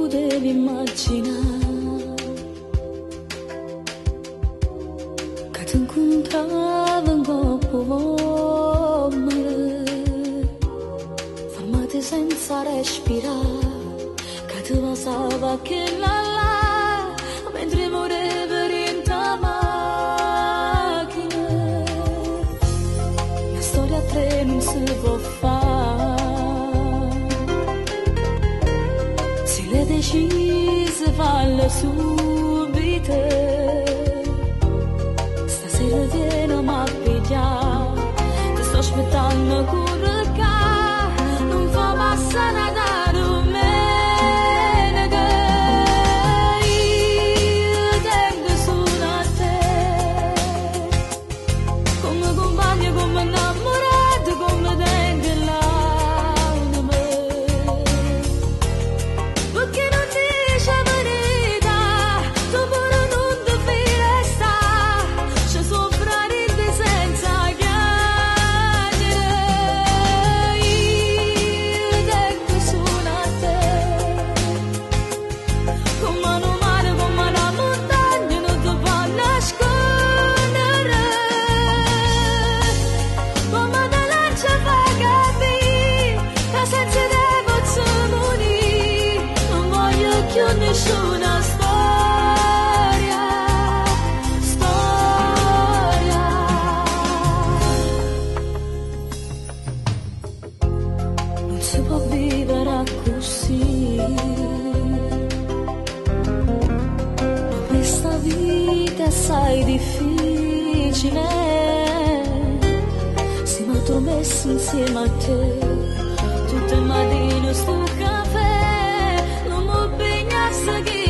potevi immaginare che ti incontravo in coppa fermate senza respirare, che ti passava che là mentre morevi in ta macchina. La storia a tre non si può fare, se le decise falle subito, stasera vieni a pigliare, ti sto aspettando con regà, non fa passare a dare un menego, io tengo solo a te, come compagno, come innamorato, come tengo l'anima, perché non dici la verità, tu pure non devi restare, ci soffrire senza chiacchiere, io tengo solo a te, come un mare, come una montagna, non ti può nascondere, come te lancia fa capire, che senza te posso morire, non voglio più nessuna storia, storia. Non si può vivere così, questa vita è assai difficile, siamo tromessi insieme a te, tutte le mattine sto caffè, non mi impegna a seguire.